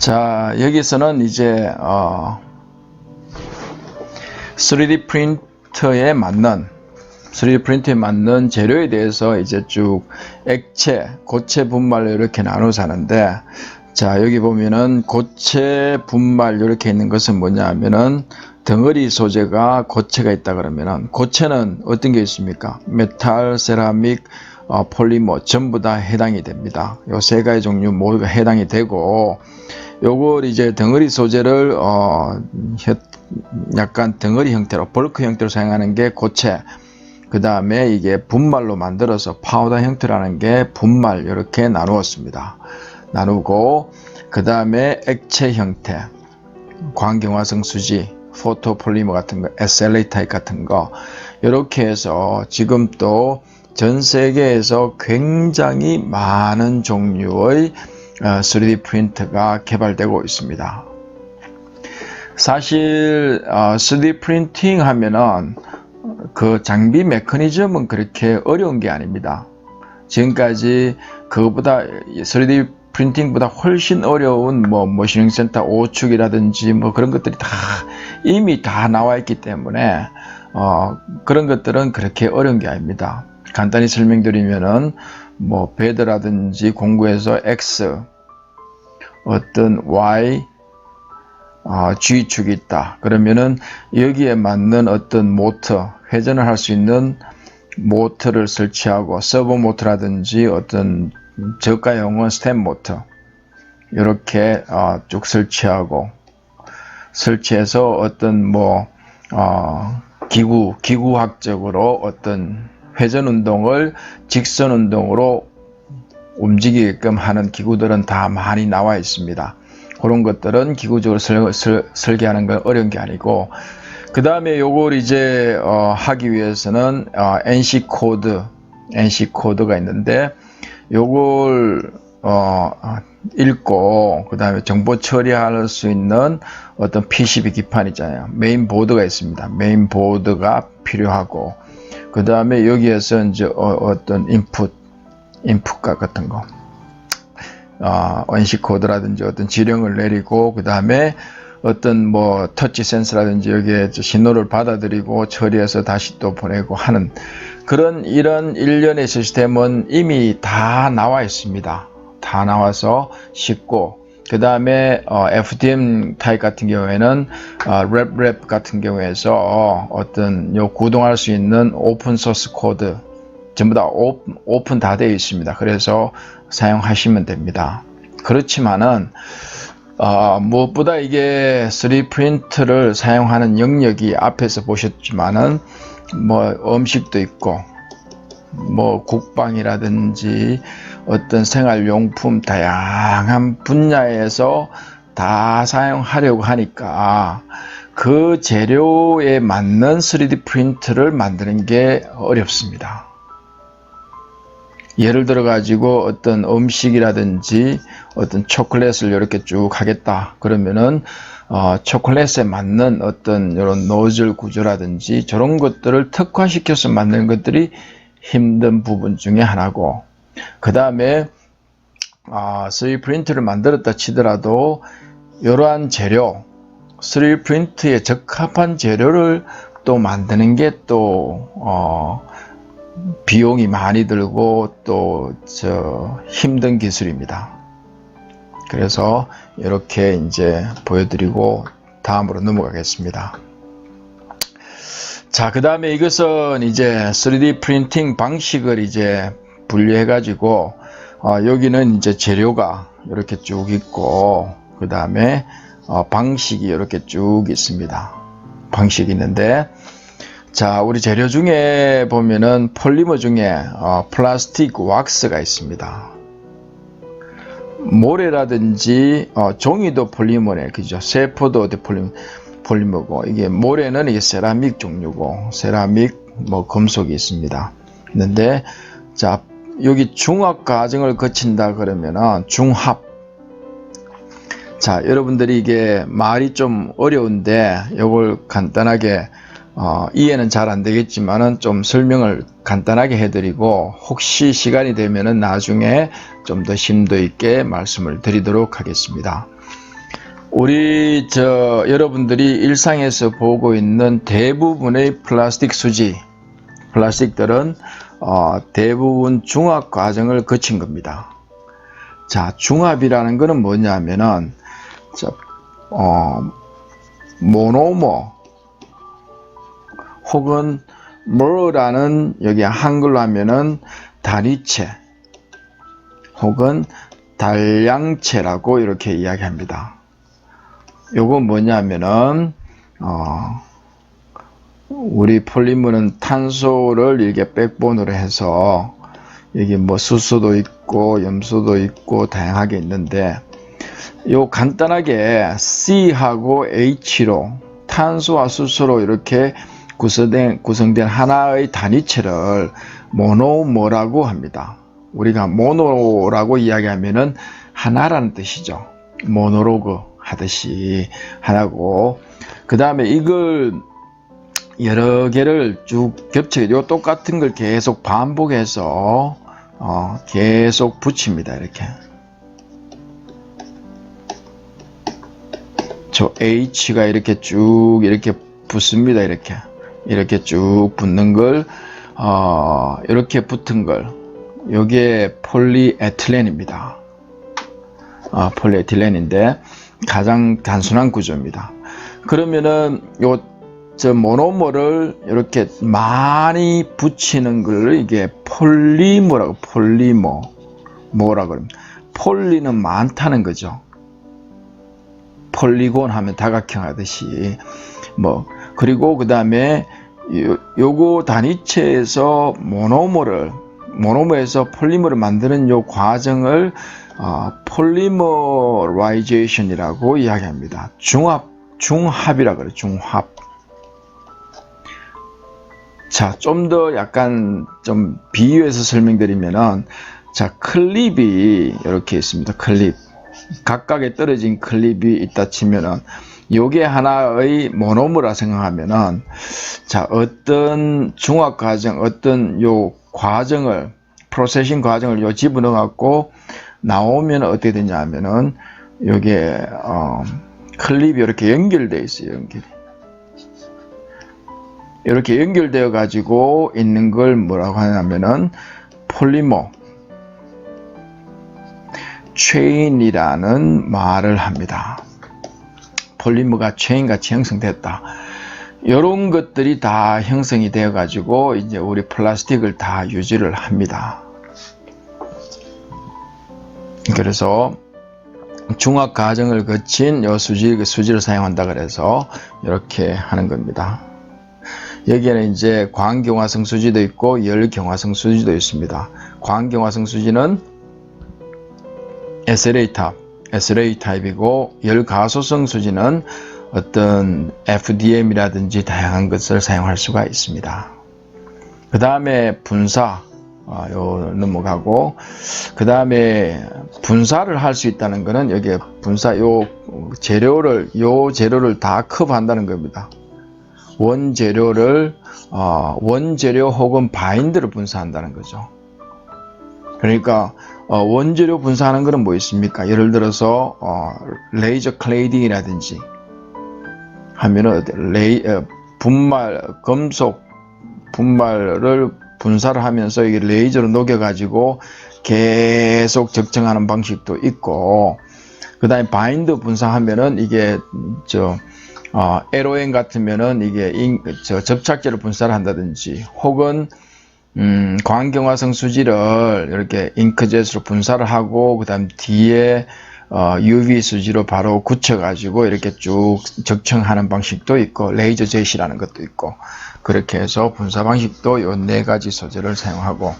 자, 여기서는 이제 3D 프린터에 맞는 재료에 대해서 이제 쭉 액체, 고체, 분말 이렇게 나눠서 하는데, 자, 여기 보면은 고체, 분말 이렇게 있는 것은 뭐냐 하면은 덩어리 소재가 고체가 있다 그러면은, 고체는 어떤 게 있습니까? 메탈, 세라믹, 폴리머 전부 다 해당이 됩니다. 요 세 가지 종류 모두가 해당이 되고, 요걸 이제 덩어리 소재를 약간 덩어리 형태로, 벌크 형태로 사용하는 게 고체, 그 다음에 이게 분말로 만들어서 파우더 형태로 하는 게 분말, 이렇게 나누고, 그 다음에 액체 형태, 광경화성 수지, 포토폴리머 같은 거, SLA 타입 같은 거, 이렇게 해서 지금 또 전 세계에서 굉장히 많은 종류의 3D 프린터가 개발되고 있습니다. 사실 3D 프린팅 하면은 그 장비 메커니즘은 그렇게 어려운 게 아닙니다. 지금까지 그거보다 3D 프린팅보다 훨씬 어려운 머신링 센터 5축이라든지 그런 것들이 이미 다 나와 있기 때문에 그런 것들은 그렇게 어려운 게 아닙니다. 간단히 설명드리면은 베드라든지 공구에서 X, 어떤 Y, G축이 있다. 그러면은 여기에 맞는 어떤 모터, 회전을 할 수 있는 모터를 설치하고, 서버 모터라든지 어떤 저가용은 스텝 모터 이렇게 쭉 설치해서 어떤 기구학적으로 어떤 회전 운동을 직선 운동으로 움직이게끔 하는 기구들은 다 많이 나와 있습니다. 그런 것들은 기구적으로 설계하는 건 어려운 게 아니고, 그 다음에 요걸 이제 하기 위해서는 NC 코드가 있는데, 요걸 읽고 그 다음에 정보 처리할 수 있는 어떤 PCB 기판 있잖아요. 메인 보드가 있습니다. 메인 보드가 필요하고, 그 다음에 여기에서 이제 어떤 인풋 같은 거, NC 코드라든지 어떤 지령을 내리고, 그 다음에 어떤 터치 센서라든지 여기에 신호를 받아들이고 처리해서 다시 또 보내고 하는 이런 일련의 시스템은 이미 다 나와 있습니다. 다 나와서 쉽고, 그 다음에 FDM 타입 같은 경우에는 랩 같은 경우에서 어떤 구동할 수 있는 오픈 소스 코드 전부 다 오픈 다 되어 있습니다. 그래서 사용하시면 됩니다. 그렇지만은 무엇보다 이게 3D 프린터를 사용하는 영역이 앞에서 보셨지만은 음식도 있고 국방이라든지 어떤 생활용품 다양한 분야에서 다 사용하려고 하니까 그 재료에 맞는 3D 프린터를 만드는 게 어렵습니다. 예를 들어 가지고 어떤 음식이라든지 어떤 초콜릿을 이렇게 쭉 하겠다 그러면은 초콜릿에 맞는 어떤 이런 노즐 구조라든지 저런 것들을 특화시켜서 만드는 것들이 힘든 부분 중에 하나고, 그 다음에 3D 프린터를 만들었다 치더라도 이러한 재료, 3D 프린터에 적합한 재료를 또 만드는 게 또 비용이 많이 들고 또 힘든 기술입니다. 그래서 이렇게 이제 보여드리고 다음으로 넘어가겠습니다. 자, 그 다음에 이것은 이제 3D 프린팅 방식을 이제 분류해 가지고 여기는 이제 재료가 이렇게 쭉 있고, 그 다음에 방식이 이렇게 쭉 있습니다. 방식이 있는데, 자, 우리 재료 중에 보면은 폴리머 중에 플라스틱 왁스가 있습니다. 모래라든지 종이도 폴리머네, 그죠? 세포도 폴리머고, 이게 모래는 이게 세라믹 종류고, 세라믹 금속이 있습니다. 있는데, 자, 여기 중합 과정을 거친다 그러면은 중합. 자, 여러분들이 이게 말이 좀 어려운데 이걸 간단하게 이해는 잘 안 되겠지만은 좀 설명을 간단하게 해드리고, 혹시 시간이 되면은 나중에 좀 더 심도 있게 말씀을 드리도록 하겠습니다. 우리 여러분들이 일상에서 보고 있는 대부분의 플라스틱 수지, 플라스틱들은 대부분 중합 과정을 거친 겁니다. 자, 중합이라는 것은 뭐냐면은 모노머 혹은 뭐라는 여기 한글로 하면은 다리체 혹은 단량체라고 이렇게 이야기합니다. 요건 뭐냐면은 우리 폴리머는 탄소를 이렇게 백본으로 해서 여기 뭐 수소도 있고 염소도 있고 다양하게 있는데 요 간단하게 C하고 H로 탄소와 수소로 이렇게 구성된 하나의 단위체를 모노머라고 합니다. 우리가 모노라고 이야기하면은 하나라는 뜻이죠. 모노로그 하듯이 하나고, 그 다음에 이걸 여러 개를 쭉 겹치게 요 똑같은 걸 계속 반복해서 계속 붙입니다. 이렇게 저 H가 이렇게 쭉 이렇게 붙습니다. 이렇게 쭉 붙는 걸 이렇게 붙은 걸 요게 폴리에틸렌입니다. 폴리에틸렌인데 가장 단순한 구조입니다. 그러면은 모노머를 이렇게 많이 붙이는 걸 이게 폴리머라고, 뭐라 그럽니다. 폴리는 많다는 거죠. 폴리곤 하면 다각형 하듯이 그리고 그 다음에 요거 단위체에서 모노머에서 폴리머를 만드는 요 과정을 폴리머라이제이션이라고 이야기합니다. 중합이라 그래요. 중합. 자, 좀 더 약간 좀 비유해서 설명드리면은, 자, 클립이 이렇게 있습니다. 클립. 각각에 떨어진 클립이 있다 치면은, 요게 하나의 모노머라 생각하면은, 자, 어떤 중합 과정, 어떤 요 과정을, 프로세싱 과정을 요 집어넣어 갖고 나오면 어떻게 되냐 하면은, 요게, 클립이 이렇게 연결되어 있어요. 이렇게 연결되어 가지고 있는 걸 뭐라고 하냐면은 폴리머 체인이라는 말을 합니다. 폴리머가 체인같이 형성됐다. 이런 것들이 다 형성이 되어 가지고 이제 우리 플라스틱을 다 유지를 합니다. 그래서 중합 과정을 거친 요 수지를 사용한다 그래서 이렇게 하는 겁니다. 여기에는 이제 광경화성 수지도 있고 열경화성 수지도 있습니다. 광경화성 수지는 SLA 타입이고 열가소성 수지는 어떤 FDM이라든지 다양한 것을 사용할 수가 있습니다. 그 다음에 분사 넘어가고, 그 다음에 분사를 할 수 있다는 것은 여기에 분사 요 재료를 다 커버한다는 겁니다. 원재료 혹은 바인드를 분사한다는 거죠. 그러니까 원재료 분사하는 것은 뭐 있습니까? 예를 들어서 레이저 클레이딩이라든지 하면은 금속 분말을 분사를 하면서 이게 레이저로 녹여가지고 계속 적정하는 방식도 있고, 그 다음에 바인드 분사하면은 이게 LON 같으면은 이게 접착제를 분사를 한다든지, 혹은 광경화성 수지를 이렇게 잉크젯으로 분사를 하고 그 다음 뒤에 UV 수지로 바로 굳혀가지고 이렇게 쭉 적청하는 방식도 있고, 레이저 젯이라는 것도 있고, 그렇게 해서 분사 방식도 요 4가지 소재를 사용하고,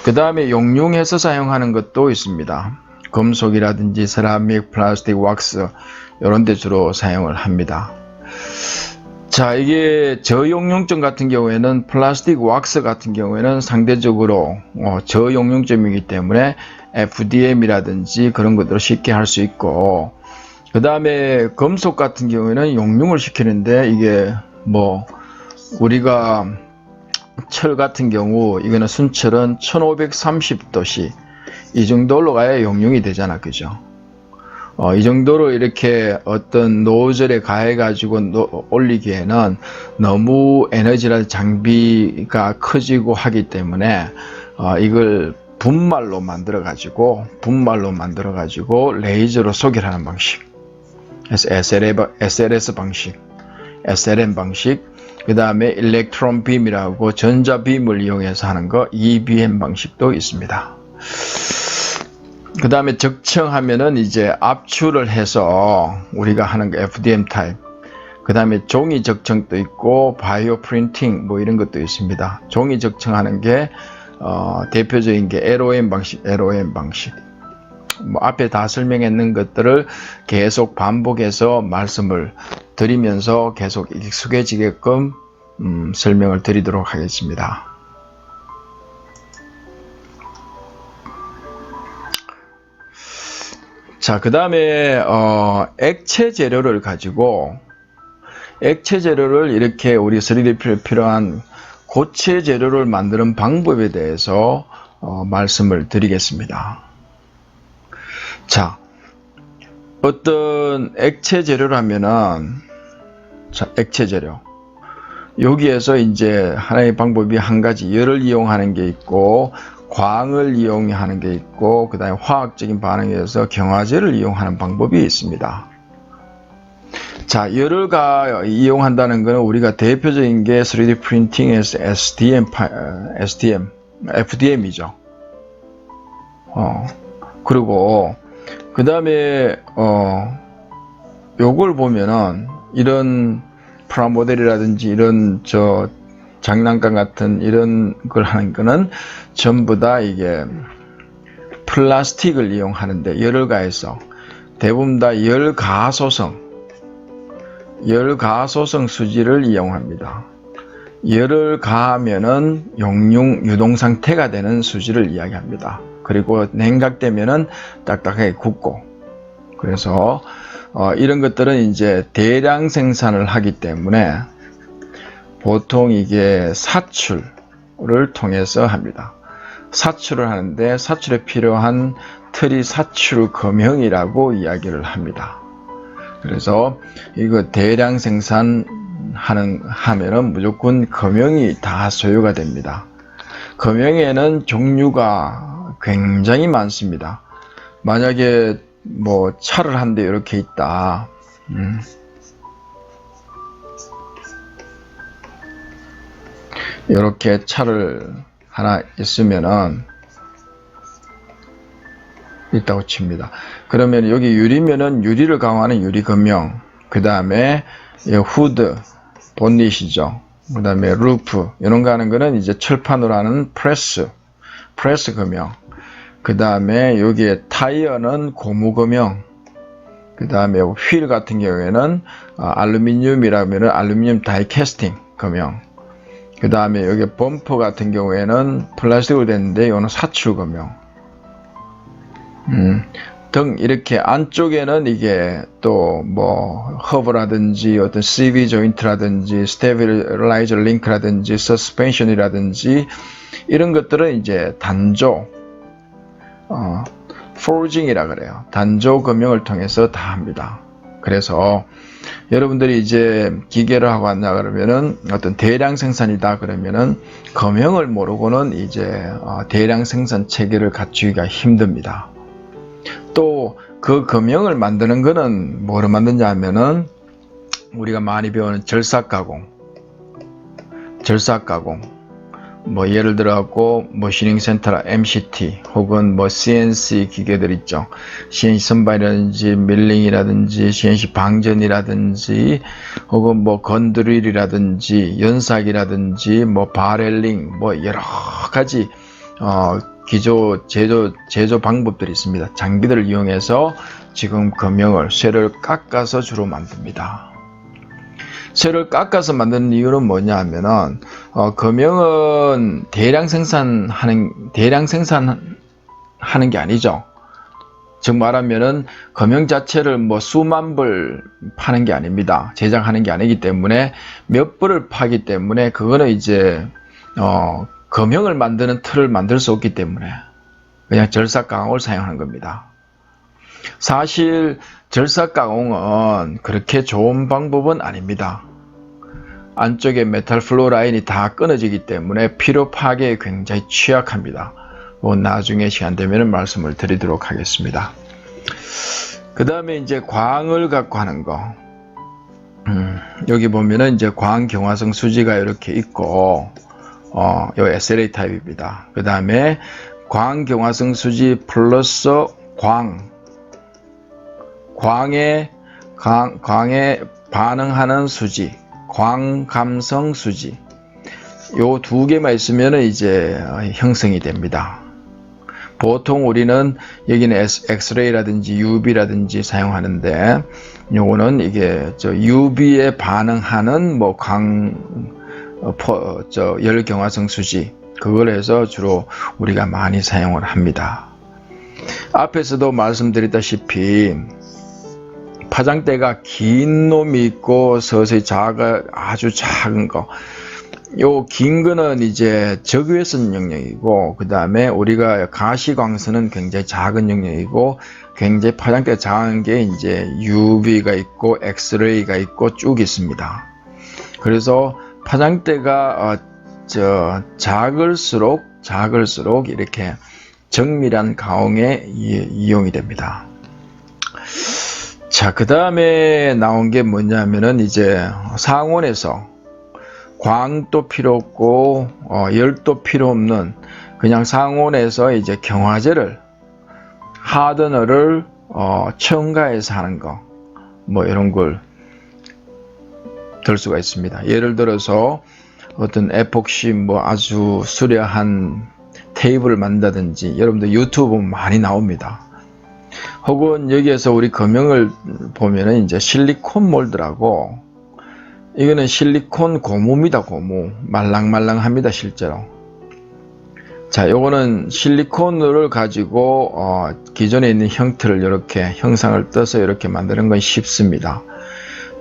그 다음에 용융해서 사용하는 것도 있습니다. 금속이라든지 세라믹, 플라스틱, 왁스 이런 데 주로 사용을 합니다. 자, 이게 저용융점 같은 경우에는 플라스틱 왁스 같은 경우에는 상대적으로 저용융점이기 때문에 FDM이라든지 그런 것들을 쉽게 할 수 있고, 그 다음에 금속 같은 경우에는 용융을 시키는데, 이게 우리가 철 같은 경우 이거는 순철은 1530도씨 이 정도 올라가야 용융이 되잖아, 그죠? 이 정도로 이렇게 어떤 노즐에 가해가지고 올리기에는 너무 에너지나 장비가 커지고 하기 때문에 이걸 분말로 만들어가지고 레이저로 소결하는 방식. 그래서 SLS 방식, SLM 방식, 그 다음에 일렉트론 빔이라고 전자빔을 이용해서 하는 거, EBM 방식도 있습니다. 그 다음에 적청하면은 이제 압출을 해서 우리가 하는 거 FDM 타입. 그 다음에 종이 적청도 있고 바이오 프린팅 뭐 이런 것도 있습니다. 종이 적청하는 게 대표적인 게 LOM 방식. 뭐 앞에 다 설명했는 것들을 계속 반복해서 말씀을 드리면서 계속 익숙해지게끔 설명을 드리도록 하겠습니다. 자, 그 다음에 액체 재료를 가지고 액체 재료를 이렇게 우리 3D 필요한 고체 재료를 만드는 방법에 대해서 말씀을 드리겠습니다. 자, 어떤 액체 재료라면은, 자, 액체 재료. 여기에서 이제 하나의 방법이 한 가지, 열을 이용하는 게 있고, 광을 이용하는 게 있고, 그 다음에 화학적인 반응에서 경화제를 이용하는 방법이 있습니다. 자, 열을 이용한다는 것은 우리가 대표적인 게 3D 프린팅에서 FDM이죠. 그리고 그 다음에 요걸 보면은 이런 프라모델이라든지 이런 장난감 같은 이런 걸 하는 거는 전부 다 이게 플라스틱을 이용하는데 열을 가해서 대부분 다 열가소성 수지를 이용합니다. 열을 가하면은 유동 상태가 되는 수지를 이야기합니다. 그리고 냉각되면은 딱딱하게 굳고, 그래서 이런 것들은 이제 대량 생산을 하기 때문에 보통 이게 사출을 통해서 합니다. 사출을 하는데 사출에 필요한 틀이 사출 금형이라고 이야기를 합니다. 그래서 이거 대량 생산하면은 무조건 금형이 다 소요가 됩니다. 금형에는 종류가 굉장히 많습니다. 만약에 뭐 차를 한 대 이렇게 있다. 이렇게 차를 하나 있으면은 있다고 칩니다. 그러면 여기 유리면은 유리를 강화하는 유리금형, 그 다음에 후드, 본닛이죠. 그 다음에 루프, 이런 거 하는 거는 이제 철판으로 하는 프레스 금형. 그 다음에 여기에 타이어는 고무금형. 그 다음에 휠 같은 경우에는 알루미늄이라면 알루미늄 다이캐스팅 금형. 그 다음에 여기 범퍼 같은 경우에는 플라스틱으로 됐는데 이거는 사출 금형. 등 이렇게 안쪽에는 이게 또 뭐 허브라든지 어떤 CV 조인트라든지 스테빌라이저 링크라든지 서스펜션이라든지 이런 것들은 이제 단조 포징이라 그래요. 단조 금형을 통해서 다 합니다. 그래서 여러분들이 이제 기계를 하고 왔나 그러면은 어떤 대량 생산이다 그러면은 금형을 모르고는 이제 대량 생산 체계를 갖추기가 힘듭니다. 또 그 금형을 만드는 거는 뭐로 만드냐 하면은 우리가 많이 배우는 절삭가공 뭐 예를 들어갖고 머시닝 센터라 MCT 혹은 뭐 CNC 기계들 있죠. CNC 선반이라든지 밀링이라든지 CNC 방전이라든지 혹은 뭐 건드릴이라든지 연삭이라든지 뭐 바렐링 뭐 여러 가지 제조 방법들이 있습니다. 장비들을 이용해서 지금 금형을 쇠를 깎아서 주로 만듭니다. 쇠를 깎아서 만드는 이유는 뭐냐 하면은 금형은 대량 생산하는 게 아니죠. 즉 말하면은 금형 자체를 뭐 수만 벌 파는 게 아닙니다. 제작하는 게 아니기 때문에 몇 벌을 파기 때문에 그거는 이제 금형을 만드는 틀을 만들 수 없기 때문에 그냥 절삭 강화를 사용하는 겁니다. 사실 절삭가공은 그렇게 좋은 방법은 아닙니다. 안쪽에 메탈 플로우 라인이 다 끊어지기 때문에 피로 파괴에 굉장히 취약합니다. 나중에 시간 되면 말씀을 드리도록 하겠습니다. 그 다음에 이제 광을 갖고 하는 거. 여기 보면은 이제 광경화성 수지가 이렇게 있고, 요 SLA 타입입니다. 그 다음에 광경화성 수지 플러스 광에 반응하는 수지, 광감성 수지. 요 두 개만 있으면 이제 형성이 됩니다. 보통 우리는 여기는 엑스레이라든지 UV라든지 사용하는데, 요거는 이게 UV에 반응하는 뭐 열경화성 수지, 그걸 해서 주로 우리가 많이 사용을 합니다. 앞에서도 말씀드렸다시피 파장대가 긴 놈이 있고 서서히 아주 작은 거. 요 긴 거는 이제 적외선 영역이고, 그 다음에 우리가 가시광선은 굉장히 작은 영역이고, 굉장히 파장대가 작은 게 이제 UV가 있고 엑스레이가 있고 쭉 있습니다. 그래서 파장대가 작을수록 이렇게 정밀한 가공에 이용이 됩니다. 자, 그 다음에 나온 게 뭐냐면은 이제 상온에서 광도 필요 없고 열도 필요 없는 그냥 상온에서 이제 경화제를 하드너를 첨가해서 하는 거, 뭐 이런 걸 들 수가 있습니다. 예를 들어서 어떤 에폭시 뭐 아주 수려한 테이블을 만든다든지, 여러분들 유튜브 많이 나옵니다. 혹은 여기에서 우리 금형을 보면은 이제 실리콘 몰드라고, 이거는 실리콘 고무입니다. 고무 말랑말랑합니다. 실제로. 자, 요거는 실리콘을 가지고 기존에 있는 형태를 이렇게 형상을 떠서 이렇게 만드는 건 쉽습니다.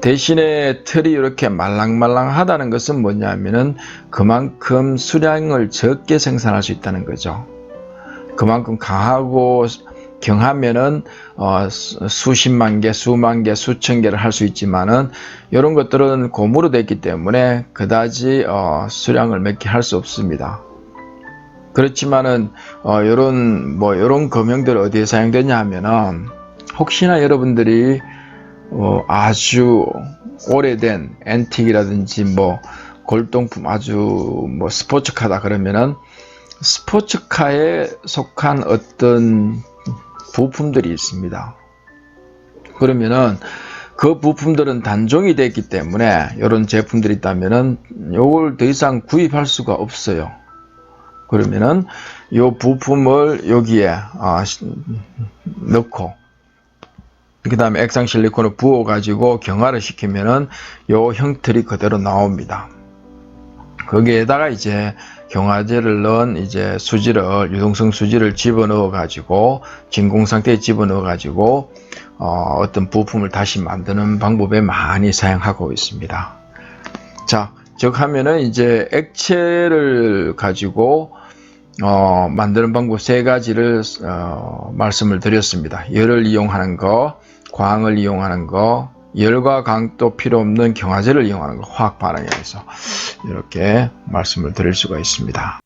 대신에 틀이 이렇게 말랑말랑하다는 것은 뭐냐면은 그만큼 수량을 적게 생산할 수 있다는 거죠. 그만큼 강하고 경하면은 수십만 개, 수만 개, 수천 개를 할 수 있지만은 이런 것들은 고무로 됐기 때문에 그다지 수량을 몇 개 할 수 없습니다. 그렇지만은 이런 금형들 어디에 사용되냐 하면은, 혹시나 여러분들이 아주 오래된 앤틱이라든지 뭐 골동품, 아주 뭐 스포츠카다 그러면은 스포츠카에 속한 어떤 부품들이 있습니다. 그러면은 그 부품들은 단종이 됐기 때문에 이런 제품들이 있다면은 요걸 더 이상 구입할 수가 없어요. 그러면은 요 부품을 여기에 넣고, 그 다음에 액상 실리콘을 부어 가지고 경화를 시키면은 요 형틀이 그대로 나옵니다. 거기에다가 이제 경화제를 넣은 이제 유동성 수지를 집어넣어 가지고 진공 상태에 집어넣어 가지고 어떤 부품을 다시 만드는 방법에 많이 사용하고 있습니다. 자, 즉 하면은 이제 액체를 가지고 만드는 방법 세 가지를 말씀을 드렸습니다. 열을 이용하는 거, 광을 이용하는 거, 열과 강도 필요 없는 경화제를 이용하는 거, 화학 반응에 의해서 이렇게 말씀을 드릴 수가 있습니다.